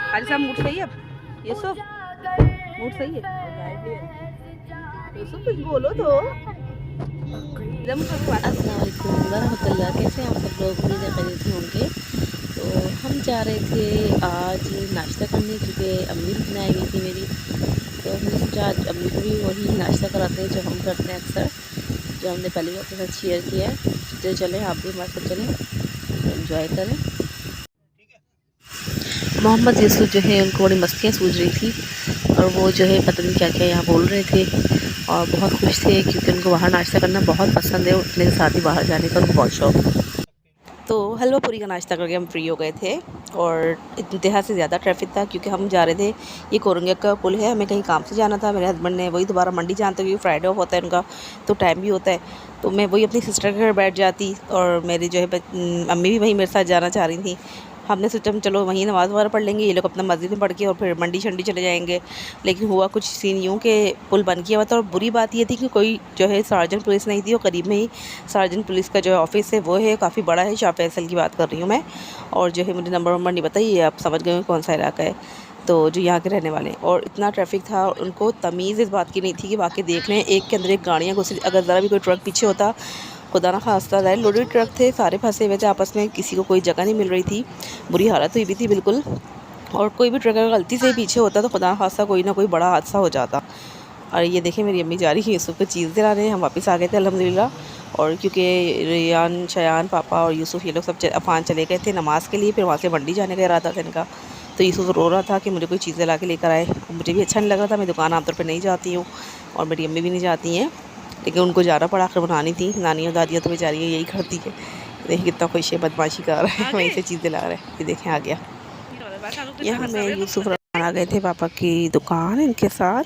खाली साहब मूड सही है अब? यूसुफ मूड सही है? यूसुफ कुछ बोलो तो। अस्सलाम वालेकुम वरहमतुल्लाह। कैसे हैं आप सब लोग? उम्मीद है खैरियत से होंगे। तो हम जा रहे थे आज नाश्ता करने, क्योंकि अम्मी भी बनाई हुई थी मेरी। तो हमने सोचा आज अम्मी को भी वही नाश्ता कराते हैं जो हम करते हैं अक्सर, जो हमने पहले भी आपके साथ शेयर किया है। तो चलें, आप भी हमारे साथ चलें, एंजॉय करें। मोहम्मद यूसुफ जो है उनको बड़ी मस्तियाँ सूझ रही थी, और वो जो है पता नहीं क्या क्या यहाँ बोल रहे थे, और बहुत खुश थे क्योंकि उनको बाहर नाश्ता करना बहुत पसंद है। उठने के साथ ही बाहर जाने का उनको बहुत शौक है। तो हलवा पूरी का नाश्ता करके हम फ्री हो गए थे, और इंतहा से ज़्यादा ट्रैफिक था क्योंकि हम जा रहे थे, ये कोरंगे का पुल है, हमें कहीं काम से जाना था। मेरे हस्बैंड ने वही दोबारा मंडी जानते क्योंकि फ्राइडे ऑफ होता है उनका, तो टाइम भी होता है। तो मैं वही अपनी सिस्टर के घर बैठ जाती, और मेरी जो है अम्मी भी वहीं मेरे साथ जाना चाह रही थी। हमने सोचा चलो वहीं नमाज़ वगैरह पढ़ लेंगे, ये लोग अपना मस्जिद में पढ़ के और फिर मंडी शंडी चले जाएंगे। लेकिन हुआ कुछ सीन यूँ कि पुल बंद किया हुआ था, और बुरी बात ये थी कि कोई जो है सार्जेंट पुलिस नहीं थी, और करीब में ही सार्जेंट पुलिस का जो है ऑफिस है वो है, काफ़ी बड़ा है। शाह फैसल की बात कर रही हूँ मैं। और जो है मुझे नंबर वंबर नहीं पता, ये आप समझ गए हो कौन सा इलाका है। तो जो यहाँ के रहने वाले हैं, और इतना ट्रैफिक था, उनको तमीज़ इस बात की नहीं थी कि वाकई देख रहे हैं एक के अंदर एक गाड़ियाँ घुसी। अगर ज़रा भी कोई ट्रक पीछे होता, खुदा ना खास्ता जाए, लोडेड ट्रक थे, सारे फंसे हुए थे आपस में, किसी को कोई जगह नहीं मिल रही थी, बुरी हालत हुई भी थी बिल्कुल। और कोई भी ट्रक अगर गलती से ही पीछे होता तो खुदा ना खास्ता कोई ना कोई बड़ा हादसा हो जाता। और ये देखें मेरी अम्मी जा रही है यूसुफ को चीज़ दिलाने। हम वापस आ गए थे अल्हम्दुलिल्लाह। और क्योंकि रेयान, शयान, पापा और यूसुफ ये लोग सब अफान चले गए थे नमाज़ के लिए, फिर वहाँ से मंडी जाने का इरादा था इनका। तो यूसुफ रो रहा था कि मुझे कोई चीज़ें ला के लेकर आए। मुझे भी अच्छा नहीं लग रहा था, मैं दुकान आमतौर पर नहीं जाती हूँ, और मेरी अम्मी भी नहीं जाती हैं, लेकिन उनको जाना पड़ा, आखिर बनानी थी। नानी और दादियाँ तो बेचारी यही करती है। देखिए कितना खुश है, बदमाशी कर रहा है, वहीं से चीज़ें ला रहा है। ये देखें आ गया। यहाँ मैं यूसुफ आ गए थे पापा की दुकान इनके साथ,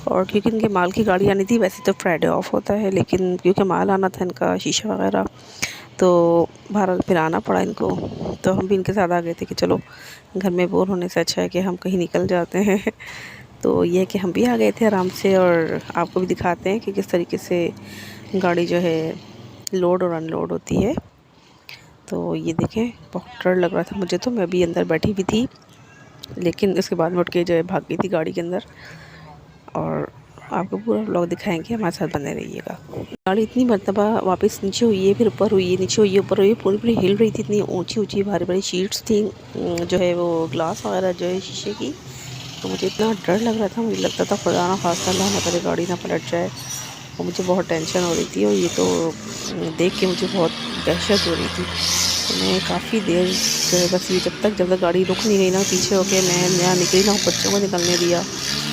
और क्योंकि इनके माल की गाड़ी आनी थी। वैसे तो फ्राइडे ऑफ होता है, लेकिन क्योंकि माल आना था इनका, शीशा वगैरह, तो बहरहाल फिर आना पड़ा इनको। तो हम भी इनके साथ आ गए थे कि चलो घर में बोर होने से अच्छा है कि हम कहीं निकल जाते हैं। तो ये है कि हम भी आ गए थे आराम से, और आपको भी दिखाते हैं कि किस तरीके से गाड़ी जो है लोड और अनलोड होती है। तो ये देखें, बहुत डर लग रहा था मुझे, तो मैं भी अंदर बैठी भी थी, लेकिन उसके बाद में उठ के जो है भाग गई थी गाड़ी के अंदर। और आपको पूरा व्लॉग दिखाएंगे, हमारे साथ बने रहिएगा। गाड़ी इतनी मरतबा वापस नीचे हुई है, फिर ऊपर हुई है, नीचे हुई है, ऊपर हुई है, पूरी पूरी हिल रही थी। इतनी ऊंची ऊंची भारी भारी शीट्स थी, जो है वो ग्लास वगैरह जो है शीशे की। तो मुझे इतना डर लग रहा था, मुझे लगता था खुदा ना खास्ता अल्लाह ना करे गाड़ी ना पलट जाए, और मुझे बहुत टेंशन हो रही थी। और ये तो देख के मुझे बहुत दहशत हो रही थी। तो मैं काफ़ी देर जो है बस ये जब तक गाड़ी रुक नहीं गई ना, पीछे होके मैं यहाँ निकली ना, बच्चों को निकलने दिया।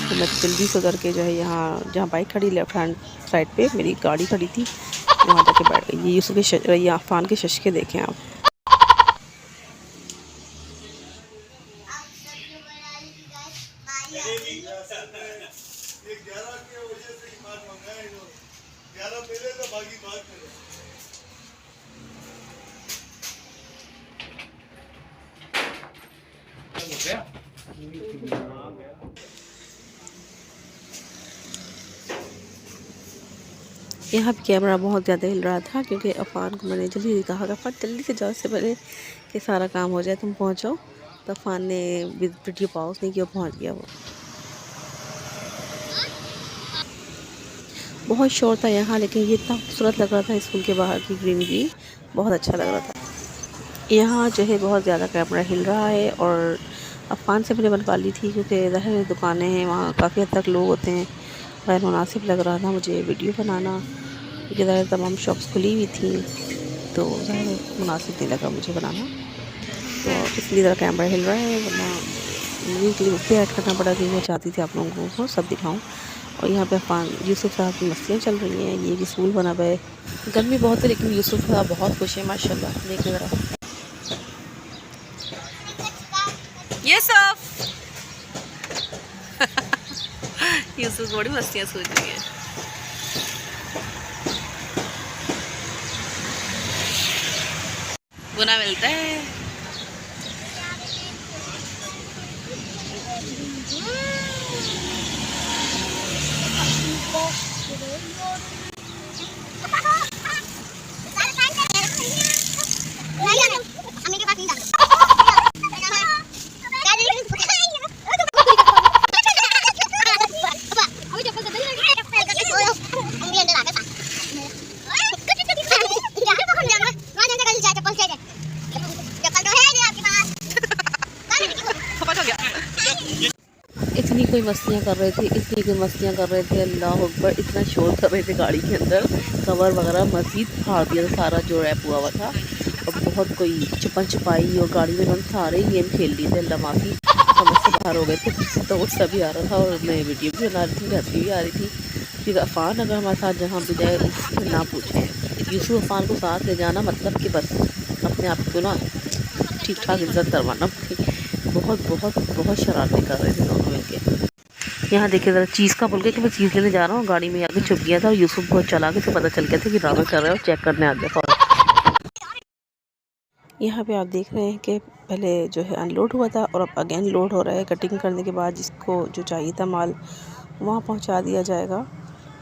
तो मैं जल्दी से उतर के जो है यहाँ जहाँ बाइक खड़ी लेफ्ट हैंड साइड पे मेरी गाड़ी खड़ी थी, वहाँ जाके बैठ गई। ये यूसुफ के ये आफान के शशके देखें आप। यहाँ पे कैमरा बहुत ज़्यादा हिल रहा था क्योंकि अफ़ान को मैंने जल्दी कहा कि अफ़ान जल्दी से जाओ, इससे पहले कि सारा काम हो जाए, तुम पहुँचो। तो अफ़ान ने वीडियो पॉज नहीं किया, पहुँच गया वो। बहुत शोर था यहाँ, लेकिन ये इतना खूबसूरत लग रहा था स्कूल के बाहर की ग्रीनरी, बहुत अच्छा लग रहा था। यहाँ जो है बहुत ज़्यादा कैमरा हिल रहा है, और अफ़ान से मैंने बनवा ली थी क्योंकि ज़ाहिर दुकानें हैं वहाँ, काफ़ी हद तक लोग होते हैं, गैर मुनासिब लग रहा था मुझे वीडियो बनाना, क्योंकि ज़ाहिर तमाम शॉप्स खुली हुई थी, तो ज़ाहिर मुनासिब नहीं लगा मुझे बनाना। तो इसलिए ज़रा कैमरा हिल रहा है, वरना मुझे क्लिप भी ऐड करना पड़ा क्योंकि मैं चाहती थी आप लोगों को सब दिखाऊं। और यहाँ पे अफ़ान यूसुफ साहब की मस्तियाँ चल रही हैं, ये भी स्कूल बना हुआ है। गर्मी बहुत है लेकिन यूसुफ साहब बहुत खुश है माशाल्लाह, देखिए ज़रा। यूसुफ यूसुफ बड़ी मस्तियाँ सूझ रही हैं। गुना मिलता है। इतनी कोई मस्तियाँ कर रहे थे, इतनी कोई मस्तियाँ कर रहे थे, अल्लाह अकबर, इतना शोर कर रहे थे गाड़ी के अंदर, कवर वगैरह मज़ीद फाड़ दिया था सारा जो रैप हुआ था। और बहुत कोई छुपन छुपाई और गाड़ी में हम सारे गेम खेल लिए थे, अल्लाह माफ़ी, समझ से बाहर हो गए थे। तो गुस्सा भी आ रहा था और मैं वीडियो भी बना रही थी, हंसी भी आ रही थी। फिर अफ़ान अगर हमारे साथ जहाँ भी जाए उससे ना पूछें, यूसुफ अफ़ान को साथ ले जाना मतलब कि बस अपने आप को ना ठीक ठाक इज्जत करवाना। बहुत बहुत बहुत शरारतें कर रहे थे दोनों मिलके। यहाँ देखिए ज़रा चीज़ का बोल के कि मैं चीज़ लेने जा रहा हूँ, गाड़ी में आके छुप गया था और यूसुफ बहुत चला के तो पता चल गया था कि ड्रामा कर रहा है और चेक करने आ गया था। यहाँ पे आप देख रहे हैं कि पहले जो है अनलोड हुआ था और अब अगेन लोड हो रहा है। कटिंग करने के बाद जिसको जो चाहिए था माल वहाँ पहुँचा दिया जाएगा।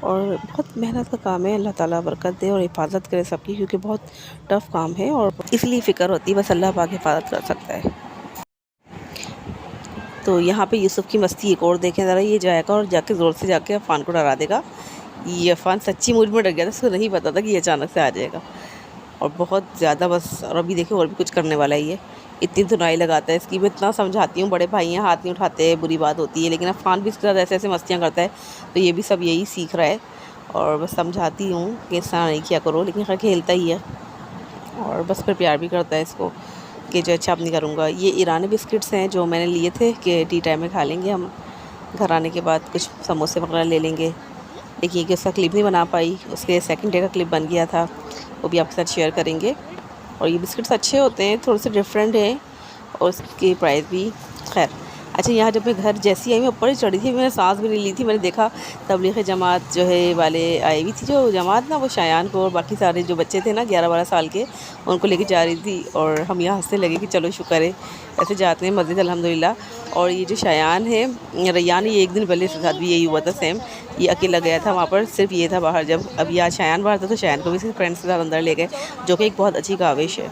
और बहुत मेहनत का काम है, अल्लाह ताला बरकत दे और हिफाजत करे सबकी, क्योंकि बहुत टफ़ काम है और इसलिए फ़िक्र होती है, बस अल्लाह पाक हिफाजत कर सकता है। तो यहाँ पे यूसुफ की मस्ती एक और देखें ज़रा, ये जाएगा और जाके ज़ोर से जाके अफ़ान को डरा देगा। ये अफ़ान सच्ची मूड में डर गया था, उसको नहीं पता था कि ये अचानक से आ जाएगा और बहुत ज़्यादा बस। और अभी देखिए और भी कुछ करने वाला है ये, इतनी धुनाई लगाता है इसकी। मैं इतना समझाती हूँ, बड़े भाई हैं, हाथ नहीं उठाते, बुरी बात होती है, लेकिन अफ़ान भी इसके साथ ऐसे ऐसे मस्तियाँ करता है, तो ये भी सब यही सीख रहा है। और बस समझाती हूँ कि इस तरह नहीं किया करो, लेकिन खैर खेलता ही है और बस फिर प्यार भी करता है इसको कि जो अच्छा अब नहीं करूँगा। ये ईरानी बिस्किट्स हैं जो मैंने लिए थे कि टी टाइम में खा लेंगे हम, घर आने के बाद कुछ समोसे वगैरह ले लेंगे। देखिए कि उसका क्लिप नहीं बना पाई, उसके सेकंड डे का क्लिप बन गया था, वो भी आपके साथ शेयर करेंगे। और ये बिस्किट्स अच्छे होते हैं, थोड़े से डिफरेंट हैं और उसकी प्राइस भी खैर। अच्छा, यहाँ जब मैं घर जैसी आई मैं ऊपर ही चढ़ी थी, मैंने सांस भी नहीं ली थी, मैंने देखा तबलीग जमात जो है वाले आई हुई थी, जो जमात ना वो शायान को और बाकी सारे जो बच्चे थे ना 11-12 साल के, उनको लेके जा रही थी। और हम यहाँ हंसने लगे कि चलो शुक्र है ऐसे जाते हैं मस्जिद अल्हम्दुलिल्लाह। और ये जो शायान है रैयान, ये एक दिन पहले इसके साथ भी यही हुआ था सेम, ये अकेला गया था वहाँ पर, सिर्फ ये था बाहर। जब अब आज शायान बाहर था तो शायान को भी सिर्फ फ्रेंड्स के साथ अंदर ले गए, जो कि एक बहुत अच्छी काविश है।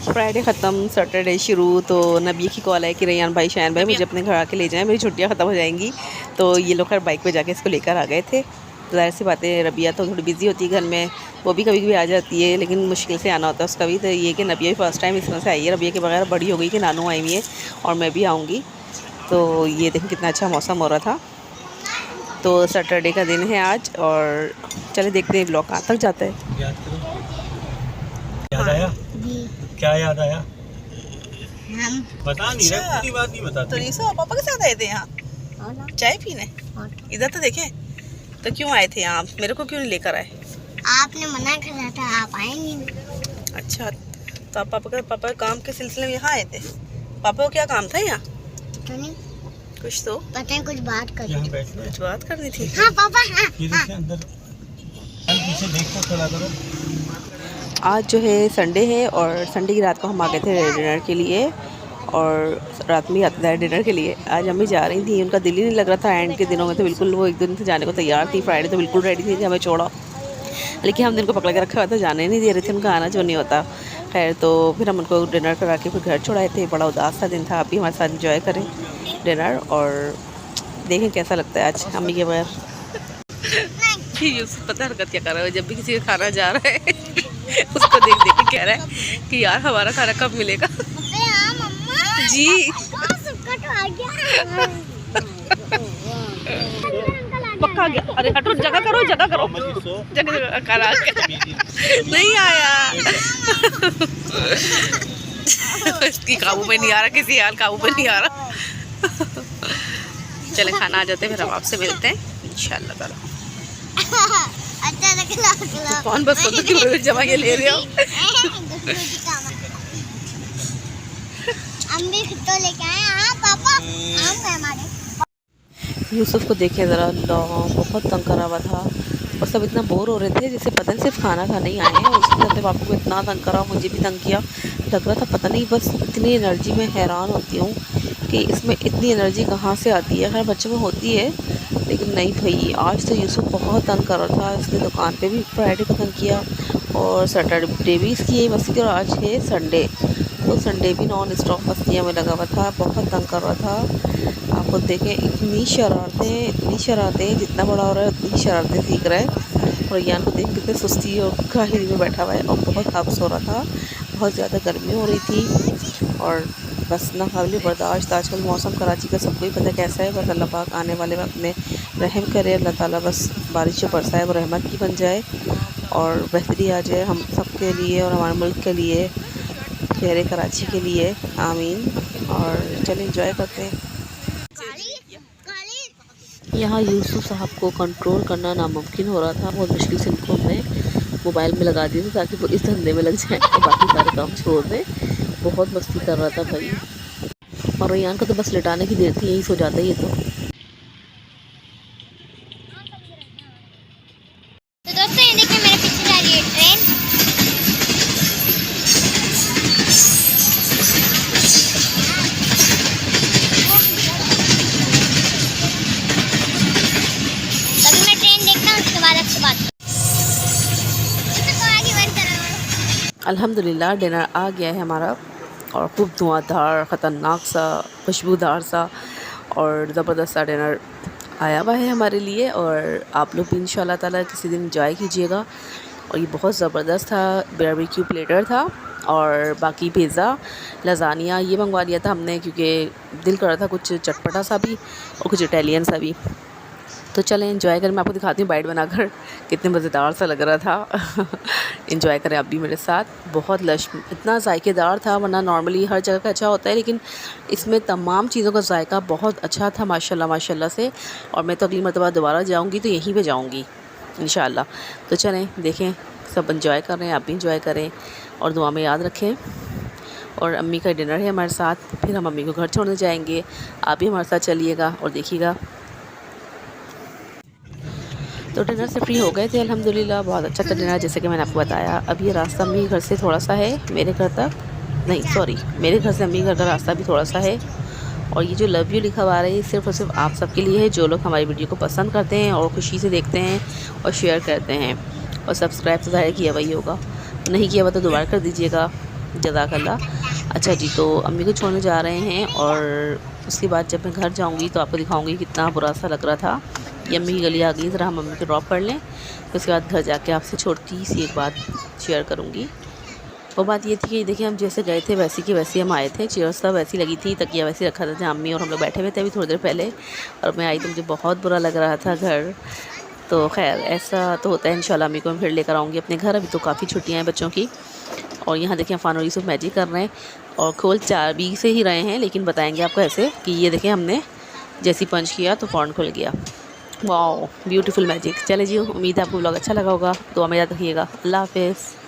फ्राइडे ख़त्म, सैटरडे शुरू, तो नबी की कॉल है कि रैयान भाई शायान भाई मुझे अपने घर आके ले जाएं, मेरी छुट्टियां ख़त्म हो जाएंगी। तो ये लोग खैर बाइक पे जाके इसको लेकर आ गए थे। तो ज़ाहिर सी बात है रबिया तो थोड़ी बिज़ी होती है घर में, वो भी कभी कभी आ जाती है, लेकिन मुश्किल से आना होता है उसका भी। तो ये कि नबिया भी फ़र्स्ट टाइम इसमें से आई है, रबिया के बगैर बड़ी हो गई कि नानू आई हुई है और मैं भी आऊँगी। तो ये देखें कितना अच्छा मौसम हो रहा था। तो सैटरडे का दिन है आज और चले देखते हैं ब्लॉग कहाँ तक जाता है। याद आया? क्या याद आया? बता नहीं रहे, पूरी बात नहीं बताते। तो यूसुफ आप पापा के साथ आए थे यहाँ चाय पीने? इधर तो देखें, तो क्यों आए थे यहाँ? मेरे को क्यों नहीं लेकर आए? आपने मना करा था, आप आएंगे नहीं। अच्छा, तो आप पापा के काम के सिलसिले में यहाँ आए थे? पापा को क्या काम था यहाँ? तो नहीं कुछ तो पता है, कुछ बात करनी यहाँ थी। बैठ लो। कुछ बात करनी थी। हाँ पापा, हाँ ये देखिए अंदर, पीछे देख कर चला करो। आज जो है संडे है और संडे की रात को हम आ गए थे डिनर के लिए और रात में ही आते थे डिनर के लिए। आज अम्मी जा रही थी, उनका दिल ही नहीं लग रहा था एंड के दिनों में, तो बिल्कुल वो एक दिन से जाने को तैयार थी। फ्राइडे तो बिल्कुल रेडी थी कि हमें छोड़ो, लेकिन हम दिन को पकड़ के रखा हुआ था, जाने नहीं दे रहे थे, उनका आना जो नहीं होता। खैर तो फिर हम उनको डिनर करा के फिर घर छोड़ाए थे। बड़ा उदास सा दिन था, आप भी हमारे साथ इंजॉय करें डिनर और देखें कैसा लगता है आज अम्मी के बगैर। यूसुफ पता हरकत क्या कर रहा है, जब भी किसी का खाना जा रहा है उसको देख देख के कह रहा है कि यार हमारा खाना कब मिलेगा। हाँ मम्मा जी सबका तो आ गया। पक्का गया। अरे हटो, जगह करो जगह खाना नहीं आया। इसकी काबू में नहीं आ रहा, किसी हाल काबू में नहीं आ रहा। चले खाना आ जाते हैं, फिर हम आपसे मिलते हैं इंशाल्लाह ताला। अच्छा लगला कौन बस तो क्यों जमा के ले रहे हो? हम भी तो लेके आए। हाँ पापा, आम है हमारे। यूसुफ को देखे ज़रा, बहुत तंग करा हुआ था और सब इतना बोर हो रहे थे जैसे पता नहीं सिर्फ खाना खाने ही आए हैं। उसके साथ पापा को इतना तंग करा, मुझे भी तंग किया। लग रहा था पता नहीं, बस इतनी एनर्जी में हैरान होती हूँ कि इसमें इतनी एनर्जी कहाँ से आती है। खैर बच्चों में होती है, लेकिन नहीं भाई, आज तो यूसुफ बहुत तंग कर रहा था। इसने दुकान पे भी फ्राइडे को तंग किया और सैटरडे भी इसकी यही मस्ती की, और आज है संडे तो संडे भी नॉन स्टॉप मस्तियाँ में लगा हुआ था, बहुत तंग कर रहा था। आप खुद देखें, इतनी शरारतें, जितना बड़ा हो रहा है उतनी शरारतें सीख रहा है। और यान को देख कितने सुस्ती और काहिली में बैठा हुआ है और बहुत हब्स हो रहा था, बहुत ज़्यादा गर्मी हो रही थी और बस ना काबिल बर्दाश्त। आजकल मौसम कराची का सबको ही पता है कैसा है, बस अल्लाह पाक आने वाले वक्त में रहम करे। अल्लाह ताला बस बारिश जो बरसाए है वो रहमत की बन जाए और बेहतरी आ जाए हम सब के लिए और हमारे मुल्क के लिए, शहर कराची के लिए। आमीन। और चलिए इंजॉय करते हैं। यहाँ यूसुफ साहब को कंट्रोल करना नामुमकिन हो रहा था। बहुत मुश्किल से इनको हमने मोबाइल में लगा दिए थे ताकि वो इस धंधे में लग जाए और बाकी सारे काम छोड़ दें। बहुत मस्ती कर रहा था भाई। और रेयान का तो बस लिटाने की देर थी, यही सो जाता है ये तो। दोस्तों ये देखिए मेरे पीछे जा रही है ट्रेन। तभी मैं ट्रेन देखता हूँ, उसके बाद आपसे बात अल्हम्दुलिल्लाह डिनर आ गया है हमारा और खूब धुआंधार, ख़तरनाक सा, खुशबूदार सा और ज़बरदस्त सा डिनर आया हुआ है हमारे लिए। और आप लोग भी इंशाल्लाह ताला किसी दिन एंजॉय कीजिएगा। और ये बहुत ज़बरदस्त था। बारबेक्यू प्लेटर था और बाकी पिज़्ज़ा, लज़ानिया ये मंगवा लिया था हमने क्योंकि दिल कर रहा था कुछ चटपटा सा भी और कुछ इटालियन सा भी। तो चलें एंजॉय करें। मैं आपको दिखाती हूँ बाइट बनाकर कितने मज़ेदार सा लग रहा था। एंजॉय करें आप भी मेरे साथ। बहुत लश, इतना जायकेदार था, वरना नॉर्मली हर जगह का अच्छा होता है लेकिन इसमें तमाम चीज़ों का जायका बहुत अच्छा था माशाल्लाह माशाल्लाह से। और मैं तो अगली मरतबा दोबारा जाऊँगी तो यहीं पे जाऊँगी इंशाल्लाह। तो चलें देखें, सब एंजॉय कर रहे हैं, आप भी एंजॉय करें और दुआ में याद रखें। और अम्मी का डिनर है हमारे साथ, फिर हम अम्मी को घर छोड़ने जाएँगे। आप भी हमारे साथ चलिएगा और देखिएगा। तो डिनर से फ्री हो गए थे अल्हम्दुलिल्लाह। बहुत अच्छा था डिनर जैसे कि मैंने आपको बताया। अब ये रास्ता अम्मी घर से थोड़ा सा है मेरे घर तक, नहीं सॉरी, मेरे घर से अम्मी घर का रास्ता भी थोड़ा सा है। और ये जो लव यू लिखा हुआ है ये सिर्फ़ और सिर्फ आप सबके लिए है जो लोग हमारी वीडियो को पसंद करते हैं और खुशी से देखते हैं और शेयर करते हैं। और सब्सक्राइब तो ज़ाहिर किया वही होगा, नहीं किया हुआ तो दोबारा कर दीजिएगा। जज़ाकल्लाह। अच्छा जी, तो अम्मी को छोड़ने जा रहे हैं और उसके बाद जब मैं घर जाऊँगी तो आपको दिखाऊँगी कितना बुरा सा लग रहा था। ये अम्मी की गली आ गई, ज़रा हम मम्मी को ड्रॉप कर लें, फिर उसके बाद घर जाके आपसे छोटी सी एक बात शेयर करूँगी। वो बात ये थी कि देखिए हम जैसे गए थे वैसे की वैसे हम आए थे। चेयर्स सब वैसी लगी थी, तकिया वैसे रखा था, अम्मी और हम लोग बैठे हुए थे अभी थोड़ी देर पहले। और मैं आई तो मुझे बहुत बुरा लग रहा था घर। तो खैर ऐसा तो होता है, इंशाल्लाह अम्मी को मैं फिर लेकर आऊँगी अपने घर। अभी तो काफ़ी छुट्टियाँ हैं बच्चों की। और यहाँ देखिए फ़ान और यूसुफ मैजिक कर रहे हैं और खोल 4 भी से ही रहे हैं, लेकिन बताएँगे आपको ऐसे कि ये देखें हमने जैसी पंच किया तो फ़ौरन खुल गया। Wow beautiful magic. चले जी, उम्मीद है आपको व्लॉग अच्छा लगा होगा। दुआ में याद रखिएगा। अल्लाह हाफ़िज़।